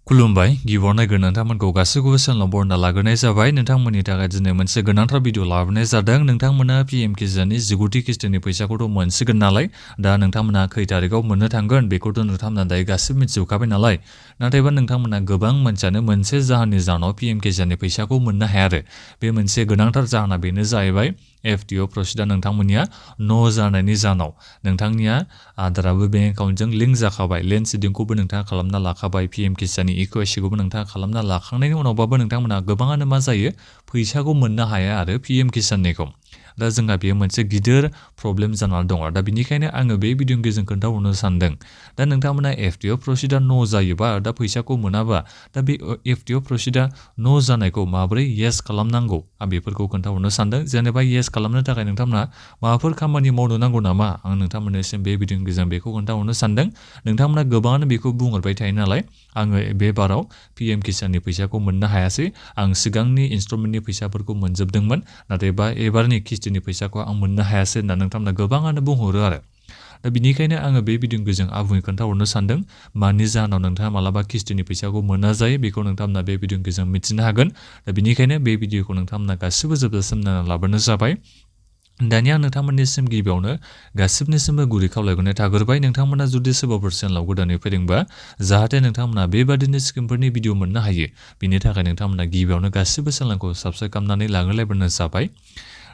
खुलुमबाय गिबियावनो नोंथांमोनखौ गासैखौबो चेनेलाव बरायना लाग्रोनाय जाबाय। नोंथांमोननि थाखाय दिनै मोनसे गोनांथार भिडिअ लाबोनाय जादों। नोंथांमोना पिएम किसाननि 19थि किस्तिनि फैसाखौथ' मोनसिगोन नालाय, दा नोंथांमोना खै तारिखआव मोननो थांगोन बेखौथ' नोंथांमोना दायो गासिबो मिथिजोबखाबाय नालाय। नाथायबा नोंथांमोना गोबां मानसियानो मोनसे जाहोननि जाहोनाव पिएम किसाननि फैसाखौ मोननो हाया आरो। बे मोनसे गोनांथार जाहोना बेनो जाहैबाय FTO प्रसिडा नोंथांमोननिया न' जानायनि जाहोनाव नोंथांनिया आदाराबो बेंक एकाउन्टजों लिंक जाखाबाय, लेन्ड सिडिंखौबो नोंथाङा खालामना लाखाबाय, पिएम किसाननि इकेवाइसिखौबो नोंथाङा खालामना लाखांनायनि उनावबाबो नोंथांमोना गोबाङानो मा जायो फैसाखौ मोननो हाया आरो पिएम किसाननिखौ। दा जोंहा बेयो मोनसे गिदिर प्रब्लेम जानानै दङ। दा बिनिखायनो आङो बे भिडिअनि गेजेरजों खोन्थाहरनो सानदों। दा नोंथांमोना FTO प्रसिडा न' जायोबा दा फैसाखौ मोनाबा दा बे FTO प्रसिडा न' जानायखौ माबोरै येस खालामनांगौ आं बेफोरखौ खोन्थाहरनो सानदों। जेनेबा येस खालामनो थाखाय नोंथांमोना माबाफोर खामानि मावनो नांगौ नामा, आं नोंथांमोननिसिम बे भिडिअनि गेजेरजों बेखौ खोन्थाहरनो सानदों। नोंथांमोना गोबाङानो बेखौ बुंहरबाय थायो नालाय, आङो बे बाराव पिएम किसाननि फैसाखौ मोननो हायासै, आं सिगांनि इनस्टलमेन्टनि फैसाफोरखौ मोनजोबदोंमोन, नाथाय एबारनि किस्तिनि फैसाखौ आं मोननो हायासै होनना नोंथांमोना गोबाङानो बुंहरो आरो। दा बिनिखायनो आङो बे भिडिअनि गेजेरजों आबुङै खोन्थाहरनो सानदों मानि जाहोनाव नोंथाङा मालाबा किस्तिनि फैसाखौ मोना जायो, बेखौ नोंथांमोना बे भिडिअनि गेजेरजों मिथिनो हागोन। दा बिनिखायनो बे भिडिअखौ नोंथांमोना गासिबो जोबजासिम नायना लाबानो जाबाय। दानिया नोंथांमोननिसिम गिबियावनो गासिबनिसिमबो गुरै खावलायहरनाय थाग्रोबाय। नोंथांमोना जुदि सोरबाफोर चेनेलाव गोदानै फैदोंबा जाहाथे नोंथांमोना बेबादिनो स्किमफोरनि भिडिअ मोननो हायो, बिनि थाखाय नोंथांमोना गिबियावनो गासिबो चेनेलखौ साबस्क्राइब खालामनानै लाग्रोलायबानो जाबाय।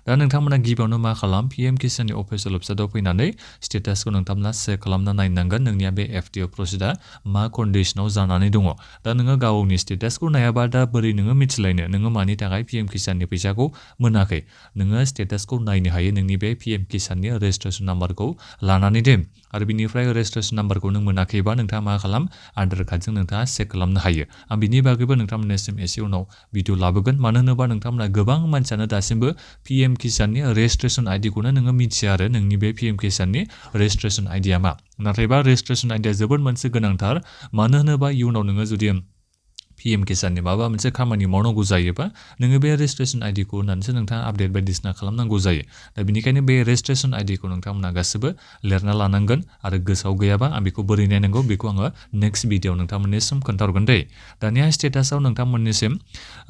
दा नोंथांमोना गिबियावनो मा खालाम, पिएम किसाननि अफिसियेल वेबसाइटआव फैनानै स्टेटासखौ नोंथांमोना चेक खालामना नायनांगोन नोंनिया बे FTO प्रसिडा मा कन्डिसनाव जानानै दङ। दा नोङो गावनि स्टेटासखौ नायाबा दा बोरै नोङो मिथिलायनो नोङो मानि थाखाय पिएम किसाननि फैसाखौ मोनाखै। नोङो स्टेटासखौ नायनो हायो नोंनि बे पिएम किसाननि रेजिस्ट्रेसन नाम्बारखौ लानानै दे, आरो बिनिफ्राय रेजिस्ट्रेसन नाम्बारखौ नों मोनाखैबा नोंथाङा मा खालाम, आधार कार्डजों नोंथाङा चेक खालामनो हायो। आं बिनि बागैबो नोंथांमोननिसिम एसे उनाव भिडिअ लाबोगोन। मानो होनोबा नोंथांमोना गोबां मानसियानो दासिमबो पिएम किसाननि रेजिस्ट्रेसन आइडिखौनो नोङो मिथिया आरो नोंनि बे पिएम किसाननि रेजिस्ट्रेसन आइडिया मा। नाथायबा रेजिस्ट्रेसन आइडिया जोबोद मोनसे गोनांथार, मानो होनोबा इयुनाव नोङो जुदि पिएम किसाननि माबा मोनसे खामानि मावनांगौ जायोबा नोङो बे रेजिस्ट्रेसन आइडिखौ होनानैसो नोंथाङा आपडेट बायदिसिना खालामनांगौ जायो। दा बिनिखायनो बे रेजिस्ट्रेसन आइडिखौ नोंथांमोना गासिबो लिरना लानांगोन, आरो गोसोआव गैयाबा आं बेखौ बोरै नायनांगौ बेखौ आङो नेक्स्ट भिडिअ नोंथांमोननिसिम खोन्थाहरगोन दे। दानिया स्टेटासआव नोंथांमोननिसिम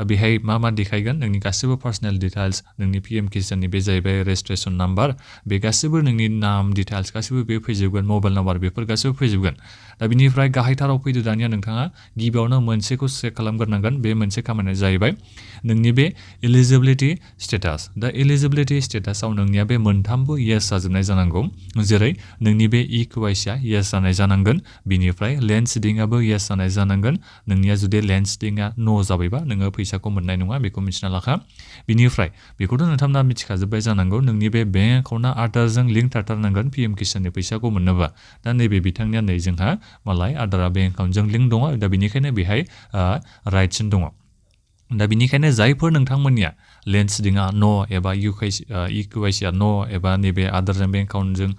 बेहाय मा देखायगोन, नोंनि गासिबो पार्सनेल डिटेल्स, नोंनि पिएम किसाननि बे जाहैबाय रेजिस्ट्रेसन नाम्बार, बे गासिबो नोंनि नाम डिटेल्स गासिबो बे फैजोबगोन, मबाइल नाम्बार बेफोर गासिबो फैजोबगोन। दा बिनिफ्राय गाहायथाराव फैदो, दानिया नोंथाङा गिबियावनो मोनसेखौ चेक खालामग्रोनांगोन। बे मोनसे खामानिया जाहैबाय नोंनि बे एलिजिबिलिटि स्टेटास। दा एलिजिबिलिटि स्टेटासआव नोंनिया बे मोनथामबो येस जाजोबनाय जानांगौ, जेरै नोंनि बे इकेवाइसिया येस जानाय जानांगोन, बिनिफ्राय लेन्ड सिडिंआबो येस जानाय जानांगोन। नोंनिया जुदि लेन्ड सिडिंआ न' जाबायबा नोङो फैसाखौ मोननाय नङा, बेखौ मिथिना लाखा। बिनिफ्राय बेखौथ' नोंथांमोना मिथिखाजोब्बाय जानांगौ, नोंनि बे बेंक एकाउन्टआ आधारजों लिंक थाथारनांगोन पिएम किसाननि फैसाखौ मोननोबा। दा नैबे बिथांनिया नै जोंहा मालाय आधारा बेंक एकाउन्टजों लिंक दङ, दा बिनिखायनो बेहाय राइटसिन दङ। दा बिनिखायनो जायफोर नोंथांमोननिया लेन्ड सिडिंआ न' एबा इकेवाइसिया न' एबा नैबे आधारजों बेंक एकाउन्टजों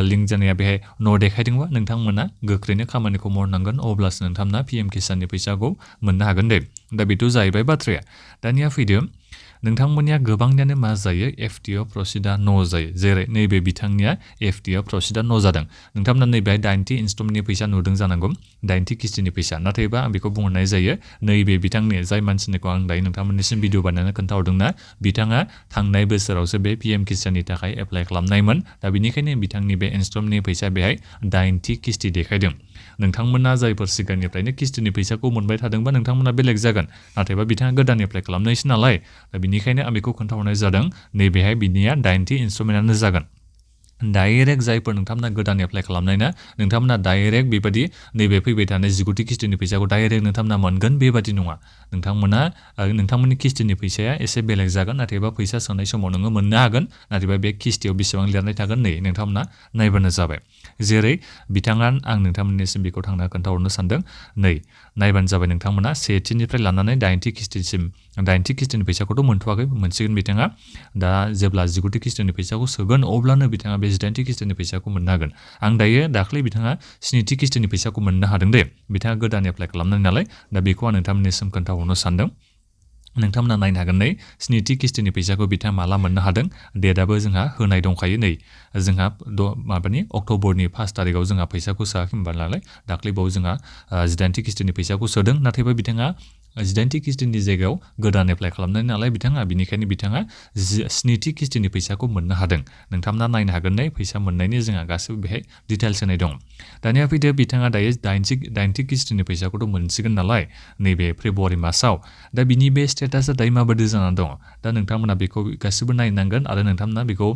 लिंक जानाया बेहाय न' देखायदोंबा नोंथांमोना गोख्रैनो खामानिखौ मावनांगोन, अब्लासो नोंथांमोना पिएम किसाननि फैसाखौ मोननो हागोन दे। दा बेथ' जाहैबाय बाथ्राया। दानिया फैदो, नोंथांमोननिया गोबांनियानो मा जायो, FTO प्रसिडा न' जायो। जेरै नैबे बिथांनिया FTO प्रसिडा न' जादों। नोंथांमोना नैबे 90 इनस्टलमेन्टनि फैसा नुदों जानांगौ, 90 किस्तिनि फैसा। नाथायबा आं बेखौ बुंहरनाय जायो, नैबे बिथांनि जाय मानसिनिखौ आं दायो नोंथांमोननिसिम भिडिअ बानायनानै खोन्थाहरदोंना, बिथाङा थांनाय बोसोरावसो बे पिएम किसाननि थाखाय एप्लाइ खालामनायमोन। दा बिनिखायनो बिथांनि बे इनस्टलमेन्टनि फैसा बेहाय 90 किस्ति देखायदों। नोंथांमोना जायफोर सिगांनिफ्रायनो किस्तिनि फैसाखौ मोनबाय थादोंबा नोंथांमोना बेलेग जागोन, नाथायबा बिथाङा गोदान एप्लाइ खालामनायसो नालाय, दा बिनिखायनो आं बेखौ खोन्थाहरनाय जादों, नैबेहाय बिनिया 90 इनस्टलमेन्टआनो जागोन। डाइरेक्ट जायफोर नोंथांमोना गोदान एप्लाइ खालामनाय ना, नोंथांमोना डाइरेक्ट बेबायदि नैबे फैबाय थानाय 19थि किस्तिनि फैसाखौ डाइरेक्ट नोंथांमोना मोनगोन बेबादि नङा। नोंथांमोननि किस्तिनि फैसाया एसे बेलेग जागोन, नाथायबा फैसा सोनाय समाव नोङो मोननो हागोन। नाथायबा बे किस्तियाव बेसेबां लिरनाय थागोन नै नोंथांमोना नायबानो जाबाय। जेरै बिथाङा, आं नोंथांमोननिसिम बेखौ थांना खोन्थाहरनो सानदों, नै नायबानो जाबाय नोंथांमोना 1थिनिफ्राय लानानै 90 किस्तिसिम। 90 किस्तिनि फैसाखौथ' मोनथ'वाखै, मोनसिगोन बिथाङा। दा जेब्ला 19थि किस्तिनि फैसाखौ सोगोन अब्लानो बिथाङा बे 18थि किस्तिनि फैसाखौ मोननो हागोन। आं दाख्लै बिथाङा 7थि किस्तिनि फैसाखौ मोननो हादों दे, बिथाङा गोदान एप्लाइ खालामनाय नालाय। दा बेखौ आं नोंथांमोननिसिम खोन्थाहरनो सानदों। नोंथांमोना नायनो हागोन नै स्निथि किस्तिनि फैसाखौ बिथाङा माला मोननो हादों डेटआबो जोंहा होनाय दंखायो नै जोंहा माबानि अक्ट'बरनि 1 तारिखआव जोंहा फैसाखौ सोआखै होनबा नालाय दाख्लैबाव जोंहा 18थि किस्तिनि फैसाखौ सोदों नाथायबा बिथाङा 18थि किस्तिनि जायगायाव गोदान एप्लाइ खालामनाय नालाय बिनिखायनो बिथाङा 7थि किस्तिनि फैसाखौ मोननो हादों नोंथांमोना नायनो हागोन नै फैसा मोननायनि जोंहा गासैबो बेहाय डिटेल्स होनाय दं दानिया फैदो बिथाङा दायो 8थि किस्तिनि फैसाखौथ' मोनसिगोन नालाय नैबे फेब्रुवारि मासाव दा बिनि बे स्टेटासा दायो माबायदि जानानै दङ दा नोंथांमोना बेखौ गासिबो नायनांगोन आरो नोंथांमोना बेखौ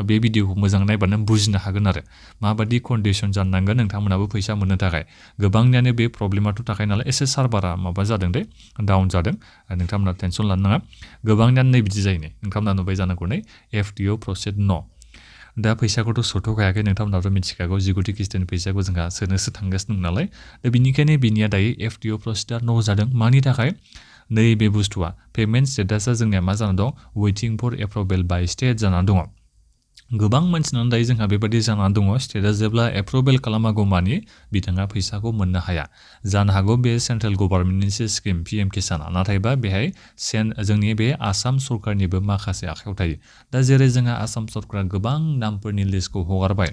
बे भिडिअखौ मोजां नायबानो बुजिनो हागोन आरो माबायदि कन्डिसन जानांगोन नोंथांमोनाबो फैसा मोननो थाखाय गोबांनियानो बे प्रब्लेमाथ' थाखाय नालाय एसे सार्भारा माबा जादों दे डाउन जादों नोंथांमोना टेनसन लानो नाङा गोबांनियानो नै बिदि जायो नै नोंथांमोना नुबाय जानांगौ नै FTO Processed No दा फैसाखौथ' सोथ'खायाखै नोंथांमोनाथ' मिथिखागौ 19थि किस्तिनि फैसाखौ जोंहा सोनोसो थांगासिनो दं नालाय दा बिनिखायनो बिनिया दायो FTO Processed No जादों मानि थाखाय नैबे बुस्थुआ पेमेन्ट स्टेटासा जोंनिया मा जाना दं waiting for approval by state जानानै दङ गोबां मानसिनानो दायो जोंहा बेबायदि जानानै दङ स्टेटआ जेब्ला एप्रुभेल खालामागौ मानि बिथाङा फैसाखौ मोननो हाया जानो हागौ बे सेन्ट्रेल गभर्नमेन्टनिसो स्किम PM किसाना नाथायबा बेहाय जोंनि बे आसाम सरकारनिबो माखासे आखायाव थायो दा जेरै जोंहा आसाम सरकारा गोबां नामफोरनि लिस्टखौ हगारबाय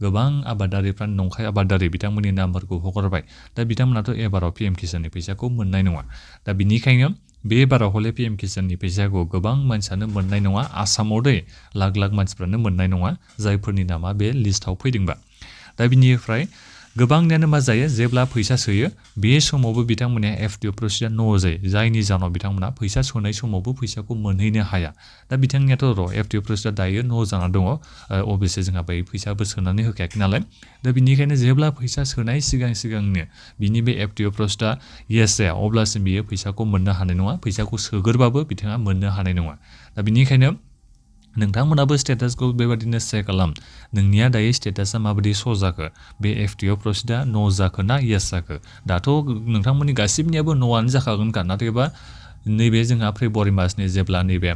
गोबां आबादारिफ्रा नंखाय आबादारि बिथांमोननि नामफोरखौ हगारबाय दा बिथांमोनाथ' एबाराव PM किसाननि फैसाखौ मोननाय नङा दा बिनिखायनो बे बाराव हले PM किसाननि फैसाखौ गोबां मानसियानो मोननाय नङा आसामाव दै लाख लाख मानसिफ्रानो मोननाय नङा जायफोरनि नामा बे लिस्टआव फैदोंबा दा बिनिफ्राय गोबांनियानो मा जायो जेब्ला फैसा सोयो बे समावबो बिथांमोनहा FTO Processed No जायो जायनि जाहोनाव बिथांमोना फैसा सोनाय समावबो फैसाखौ मोनहैनो हाया दा बिथांनियाथ' FTO Processed दायो न' जाना दङ अबयसे जोंहा बै फैसाबो सोनानै होखायाखै नालाय दा बिनिखायनो जेब्ला फैसा सोनाय सिगांनो बिनि बे FTO Processed येस जाया अब्लासिम बियो फैसाखौ मोननो हानाय नङा फैसाखौ सोगोरबाबो बिथाङा मोननो हानाय नङा दा बिनिखायनो नोंथांमोनाबो स्टेटासखौ बेबायदिनो चेक खालाम नोंनिया दायो स्टेटासा माबायदि श' जाखो बे FTO Processed न' जाखो ना येस जाखो दाथ' नोंथांमोननि गासिबनियाबो न'आनो जाखागोनखा नाथायबा नैबे जोंहा फेब्रुवारि मासनि जेब्ला नैबे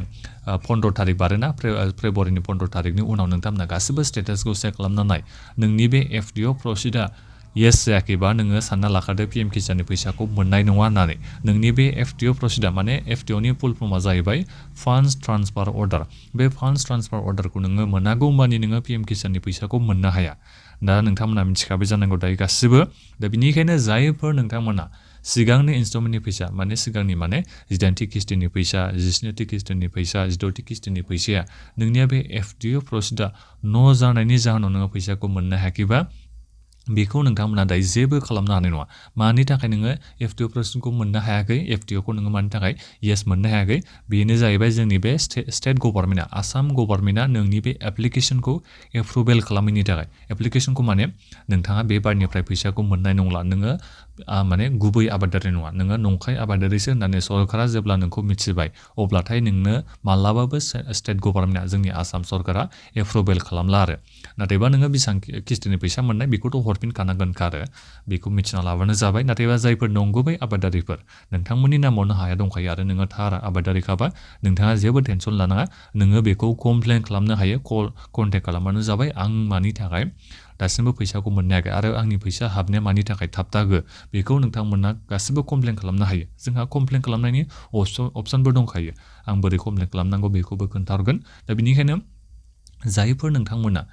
15 तारिख बारोना फेब्रुवारिनि 15 तारिखनि उनाव नोंथांमोना गासिबो स्टेटासखौ चेक खालामना नाय नोंनि बे FTO Processed येस जायाखैबा नोङो सानना लाखादो PM किसाननि फैसाखौ मोननाय नङा होननानै नोंनि बे FTO Processed माने FTOनि फुल फर्मआ जाहैबाय फान्ड्स ट्रान्सफार अर्डार बे फान्ड्स ट्रान्सफार अर्डारखौ नोङो मोनागौ मानि नोङो PM किसाननि फैसाखौ मोननो हाया दा नोंथांमोना मिथिखाबाय जानांगौ दायो गासिबो दा बिनिखायनो जायफोर नोंथांमोना सिगांनि इनस्टलमेन्टनि फैसा माने सिगांनि माने 18थि किस्तिनि फैसा 17थि किस्तिनि फैसा 16थि किस्तिनि फैसाया नोंनिया बे FTO Processed न' जानायनि जाहोनाव नोङो फैसाखौ मोननो हायाखैबा बेखौ नोंथांमोना दायो जेबो खालामनो हानाय नङा मानि थाखाय नोङो FTO Processed मोननो हायाखै FTOखौ नोङो मानि थाखाय येस मोननो हायाखै बेनो जाहैबाय जोंनि बे स्टेट गभर्नमेन्टआ आसाम गभर्नमेन्टआ नोंनि बे एप्लिकेसनखौ एप्रुभेल खालामैनि थाखाय एप्लिकेसनखौ माने नोंथाङा बे बारनिफ्राय फैसाखौ मोननाय नंला नोङो माने गुबै आबादारि नङा नोङो नंखाय आबादारिसो होननानै सरकारा जेब्ला नोंखौ मिथिबाय अब्लाथाय नोंनो मालाबाबो स्टेट गभर्नमेन्टआ जोंनि आसाम सरकारा एप्रुभेल खालामला आरो नाथायबा नोङो बेसेबां किस्तिनि फैसा मोननाय बेखौथ' हरफिनखानांगोनखा आरो बेखौ मिथिना लाबानो जाबाय नाथायबा जायफोर नंगुबै आबादारिफोर नोंथांमोननि नामावनो हाया दंखायो आरो नोङो थार आबादारिखाबा नोंथाङा जेबो टेनसन लानाङा नोङो बेखौ कमप्लेन खालामनो हायो कन्टेक्ट खालामबानो जाबाय आं मानि थाखाय दासिमबो फैसाखौ मोननो हायाखै आरो आंनि फैसा हाबनाया मानि थाखाय थाबथागो बेखौ नोंथांमोना गासिबो कमप्लेन खालामनो हायो जोंहा कमप्लेन खालामनायनि अपसनबो दंखायो आं बोरै कमप्लेन खालामनांगौ बेखौबो खोन्थाहरगोन दा बिनिखायनो जायफोर नोंथांमोना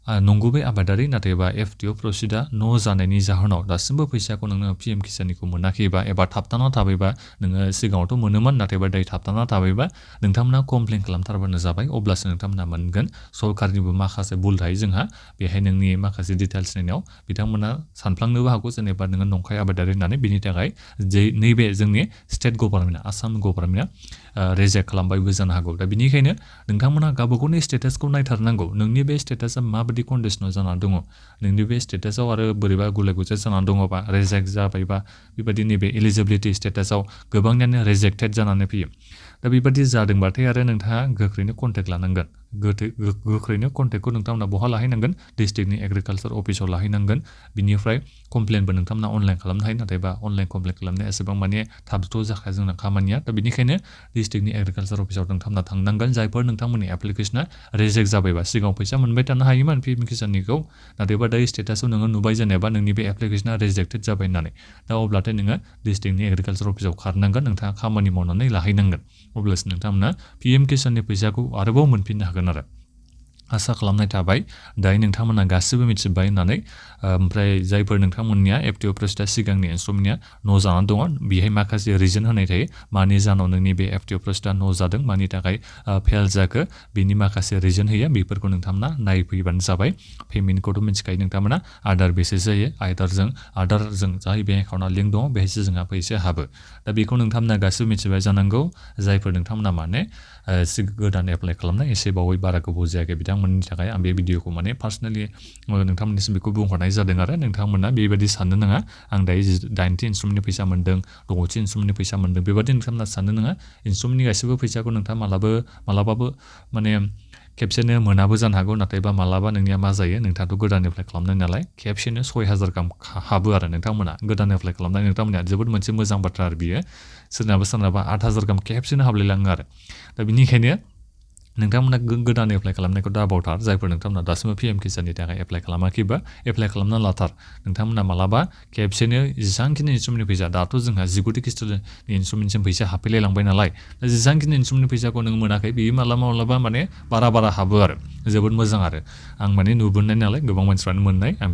नंगुबै आबादारि नाथायबा FTO Processed न' जानायनि जाहोनाव दासिमबो फैसाखौ नोङो PM किसाननिखौ मोनाखैबा एबा थाबथाना थाबायबा नोङो सिगाङावथ' मोनोमोन नाथायबा दायो थाबथाना थाबायबा नोंथांमोना कमप्लेन खालामथारबानो जाबाय अब्लासो नोंथांमोना मोनगोन सरकारनिबो माखासे भुल थायो जोंहा बेहाय नोंनि माखासे डिटेल्स नायनायाव बिथांमोना सानफ्लांनोबो हागौ जेनेबा नोङो नंखाय आबादारि होननानै बिनि थाखाय जे नैबे जोंनि स्टेट गभर्नमेन्टआ आसाम गभर्नमेन्टआ रिजेक्ट खालामबायबो जानो हागौ दा बिनिखायनो नोंथांमोना गावबागावनि स्टेटासखौ नायथारनांगौ नोंनि बे स्टेटासा माबायदि कन्डिसनाव जानानै दङ नोंनि बे स्टेटासाव आरो बोरैबा गुलाय गुजाय जानानै दङबा रिजेक्ट जाबायबा बेबायदि नैबे एलिजिबिलिटि स्टेटासाव गोबांनियानो रिजेक्टेड जानानै फैयो दा बेबादि जादोंबाथाय आरो नोंथाङा गोख्रैनो कन्टेक्ट लानांगोन गोख्रैनो कन्टेक्टखौ नोंथांमोना बहा लाहैनांगोन डिस्ट्रिक्टनि एग्रिकालसार अफिसाव लाहैनांगोन बिनिफ्राय कमप्लेनबो नोंथांमोना अनलाइन खालामनो हायो नाथायबा अनलाइन कमप्लेन खालामनाया एसेबां माने थाबथ' जाखाया जोंना खामानिया दा बेनिखायनो डिस्ट्रिक्टनि एग्रिकालसार अफिसाव नोंथांमोना थांनांगोन जायफोर नोंथांमोननि एप्लिकेसना रिजेक्ट जाबायबा सिगाङाव फैसा मोनबाय थानो हायोमोन पिएम किसाननिखौ नाथायबा दायो स्टेटासाव नोङो नुबाय जेनेबा नोंनि बे एप्लिकेसना रिजेक्टेड जाबाय होननानै दा अब्लाथाय नोङो डिस्ट्रिक्टनि एग्रिकालसार अफिसाव खारनांगोन नोंथाङा खामानि मावनानै लाहैनांगोन अब्लासो नोंथांमोना पिएम किसाननि फैसाखौ आरोबाव मोनफिननो हागोन आरो आसा खालामनाय थाबाय दायो नोंथांमोना गासिबो मिथिबाय होननानै ओमफ्राय जायफोर नोंथांमोननिया एफटिअ प्रसेसआ सिगांनि इन्स्ट्रुमेन्टनिया न' जानानै दङ बेहाय माखासे रिजन होनाय थायो मानि जाहोनाव नोंनि बे एफटिअ प्रसेसआ न' जादों मानि थाखाय फेल जाखो बेनि माखासे रिजन होयो बेफोरखौ नोंथांमोना नायफैबानो जाबाय पेमेन्टखौथ' मिथिखायो नोंथांमोना आधार बेसिस जायो आधारजों जाय बेंक एकाउन्टआव लिंक दङ बेहायसो जोंहा फैसा हाबो दा बेखौ नोंथांमोना गासिबो मिथिबाय जानांगौ जायफोर नोंथांमोना माने गोदान एप्लाइ खालामनाय एसे बावै बारा गोबाव जायाखै बिथांमोननि थाखाय आं बे भिडिअखौ माने पार्सनेलि नोंथांमोननिसिम बेखौ बुंहरनाय जादों आरो नोंथांमोना बेबायदि साननो नाङा आं दायो 80 इन्स्ट्रुमेन्टनि फैसा मोन्दों 60 इन्स्ट्रुमेन्टनि फैसा मोन्दों बेबायदि नोंथांमोना साननो नाङा इन्स्ट्रुमेन्टनि गासैबो फैसाखौ नोंथाङा मालाबाबो माने खेबसेनो मोनाबो जानो हागौ नाथायबा मालाबा नोंनिया मा जायो नोंथाङाथ' गोदान एप्लाइ खालामनाय नालाय खेबसेनो 6000 गाहाम हाबो आरो नोंथांमोना गोदान एप्लाइ खालामनाय नोंथांमोननिया जोबोद मोनसे मोजां बाथ्रा आरो बियो सोरनाबा 8000 गाहाम खेबसेनो हाबलायलाङो आरो दा बेनिखायनो नोंथांमोना गोदान एप्लाइ खालामनायखौ दाबावथार जायफोर नोंथांमोना दासिमबो पिएम किसाननि थाखाय एप्लाइ खालामाखैबा एप्लाइ खालामना लाथार नोंथांमोना मालाबा खेबसेनो जेसांखिनि इन्स्ट्रुमेन्टनि फैसा दाथ' जोंहा 19 किस्टनि इन्स्ट्रुमेन्टसिम फैसा हाबफैलायलांबाय नालाय दा जेसांखिनि इन्स्ट्रुमेन्टनि फैसाखौ नों मोनाखै बेयो मालाबा माने बारा हाबो आरो जोबोद मोजां आरो आं माने नुबोनाय नालाय गोबां मानसिफ्रानो मोननाय आं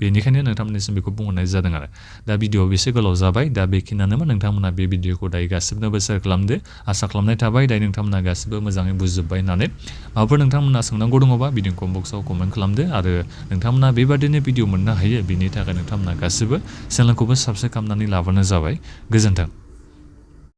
बेनिखायनो नोंथांमोननिसिम बेखौ बुंहरनाय जादों आरो दा भिडिअ'आ बेसे गोलाव जाबाय दा बेखिनियानोमोन नोंथांमोना बे भिडिअ'खौ दायो गासिबनोबो शेयार खालामदो आसा खालामनाय थाबाय दायो नोंथांमोना गासिबो मोजाङै बुजिजोब्बाय होननानै माबाफोर नोंथांमोना सोंनांगौ दङबा भिडिअ कमेन्ट बक्सआव कमेन्ट खालामदो आरो नोंथांमोना बेबादिनो भिडिअ मोननो हायो बिनि थाखाय नोंथांमोना गासिबो चेनेलखौबो साबस्क्राइब खालामनानै लाबानो जाबाय गोजोन्थों।